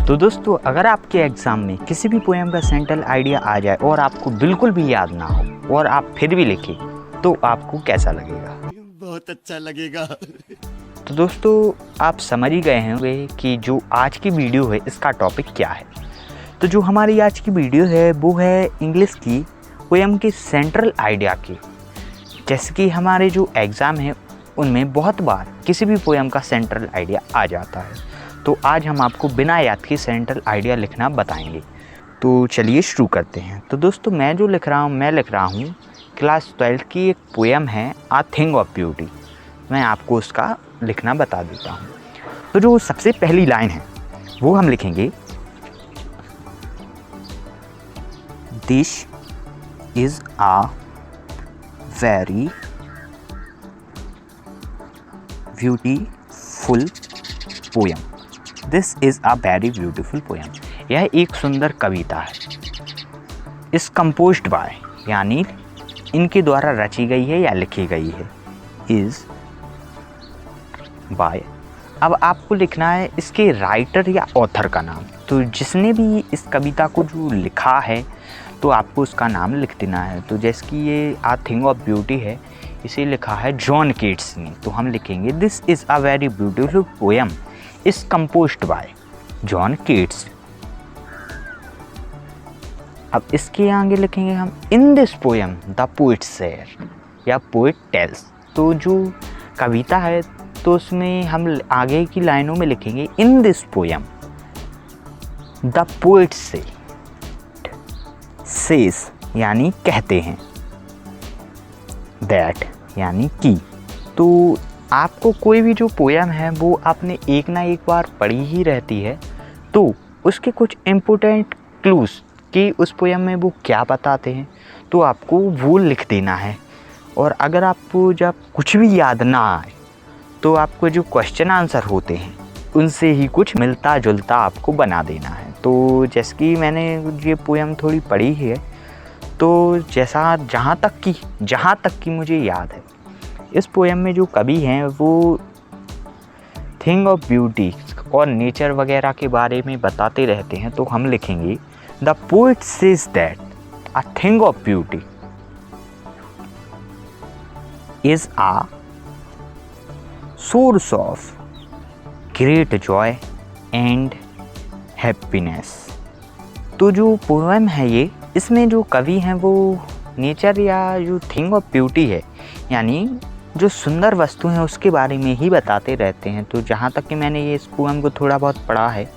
तो दोस्तों, अगर आपके एग्ज़ाम में किसी भी पोएम का सेंट्रल आइडिया आ जाए और आपको बिल्कुल भी याद ना हो और आप फिर भी लिखें, तो आपको कैसा लगेगा? बहुत अच्छा लगेगा। तो दोस्तों, आप समझ ही गए होंगे कि जो आज की वीडियो है इसका टॉपिक क्या है। तो जो हमारी आज की वीडियो है वो है इंग्लिश की पोएम के सेंट्रल आइडिया की। जैसे कि हमारे जो एग्ज़ाम है उनमें बहुत बार किसी भी पोएम का सेंट्रल आइडिया आ जाता है, तो आज हम आपको बिना याद के सेंट्रल आइडिया लिखना बताएंगे। तो चलिए शुरू करते हैं। तो दोस्तों, मैं लिख रहा हूँ क्लास 12 की एक पोएम है आ थिंग ऑफ ब्यूटी। मैं आपको उसका लिखना बता देता हूँ। तो जो सबसे पहली लाइन है वो हम लिखेंगे, this is a very beautiful poem. This is a very beautiful poem. यह एक सुंदर कविता है। इस कंपोज्ड बाय, यानी इनके द्वारा रची गई है या लिखी गई है। इज़ बाय, अब आपको लिखना है इसके राइटर या ऑथर का नाम। तो जिसने भी इस कविता को जो लिखा है तो आपको उसका नाम लिख देना है। तो जैसे कि ये आ थिंग ऑफ ब्यूटी है, इसे लिखा है जॉन केट्स ने, तो हम लिखेंगे this is a very beautiful poem is composed by John Keats. अब इसके आगे लिखेंगे हम in this poem the poet share या पोइट टेल्स। तो जो कविता है तो उसमें हम आगे की लाइनों में लिखेंगे इन this poem the poet says यानी कहते हैं, दैट यानी कि। तो आपको कोई भी जो पोएम है वो आपने एक ना एक बार पढ़ी ही रहती है, तो उसके कुछ इम्पोर्टेंट क्लूज़ कि उस पोएम में वो क्या बताते हैं तो आपको वो लिख देना है। और अगर आपको जब कुछ भी याद ना आए तो आपको जो क्वेश्चन आंसर होते हैं उनसे ही कुछ मिलता जुलता आपको बना देना है। तो जैसे कि मैंने ये पोएम थोड़ी पढ़ी है, तो जहाँ तक कि मुझे याद है, इस पोएम में जो कवि हैं वो थिंग ऑफ ब्यूटी और नेचर वगैरह के बारे में बताते रहते हैं। तो हम लिखेंगे the poet says that a thing of beauty is a source of great Joy and happiness. तो जो पोएम है ये, इसमें जो कवि हैं वो नेचर या जो थिंग ऑफ ब्यूटी है, यानी जो सुंदर वस्तु हैं उसके बारे में ही बताते रहते हैं। तो जहाँ तक कि मैंने ये इस पोएम को थोड़ा बहुत पढ़ा है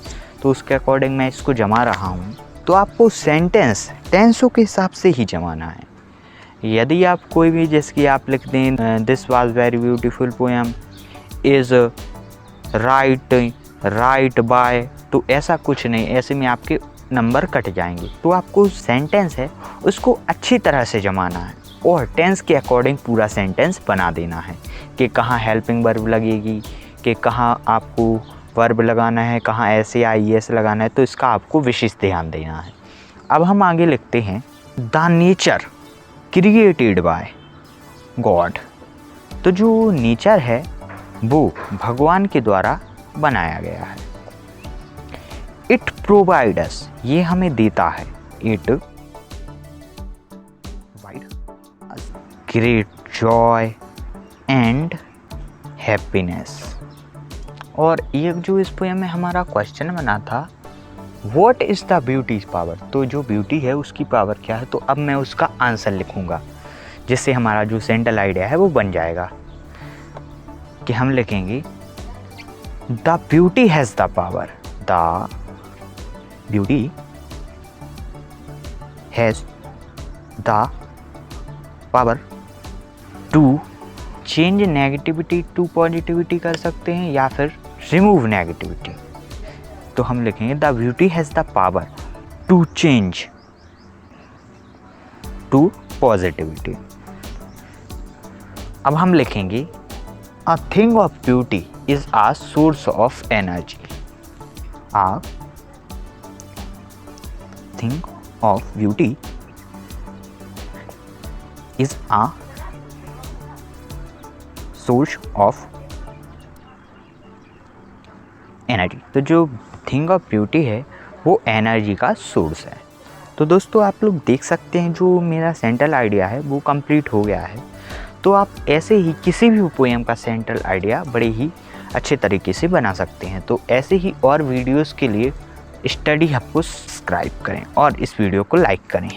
तो उसके अकॉर्डिंग मैं इसको जमा रहा हूँ। तो आपको सेंटेंस टेंसों के हिसाब से ही जमाना है। यदि आप कोई भी, जैसे कि आप लिख दें this was very beautiful poem is right by, तो ऐसा कुछ नहीं, ऐसे में आपके नंबर कट जाएंगे। तो आपको सेंटेंस है उसको अच्छी तरह से जमाना है और टेंस के अकॉर्डिंग पूरा सेंटेंस बना देना है कि कहाँ हेल्पिंग वर्ब लगेगी, कि कहाँ आपको वर्ब लगाना है, कहाँ ऐसे IES लगाना है। तो इसका आपको विशेष ध्यान देना है। अब हम आगे लिखते हैं the nature created by God. तो जो नेचर है वो भगवान के द्वारा बनाया गया है। इट प्रोवाइड अस, ये हमें देता है, it great Joy and happiness. और ये जो इस पोएम में हमारा क्वेश्चन बना था, what is the beauty power. तो जो ब्यूटी है उसकी पावर क्या है, तो अब मैं उसका आंसर लिखूँगा, जिससे हमारा जो सेंट्रल आइडिया है वो बन जाएगा। कि हम लिखेंगे the beauty has the power, the beauty has the power to change negativity to positivity कर सकते हैं या फिर रिमूव नेगेटिविटी। तो हम लिखेंगे the beauty has the power to change to positivity. अब हम लिखेंगे a thing of beauty is a source of energy. A thing of beauty is a source of energy. तो जो थिंग ऑफ ब्यूटी है वो एनर्जी का source है। तो दोस्तों आप लोग देख सकते हैं जो मेरा सेंट्रल आइडिया है वो कंप्लीट हो गया है। तो आप ऐसे ही किसी भी पोएम का सेंट्रल आइडिया बड़े ही अच्छे तरीके से बना सकते हैं। तो ऐसे ही और वीडियोस के लिए स्टडी हब को सब्सक्राइब करें और इस वीडियो को लाइक करें।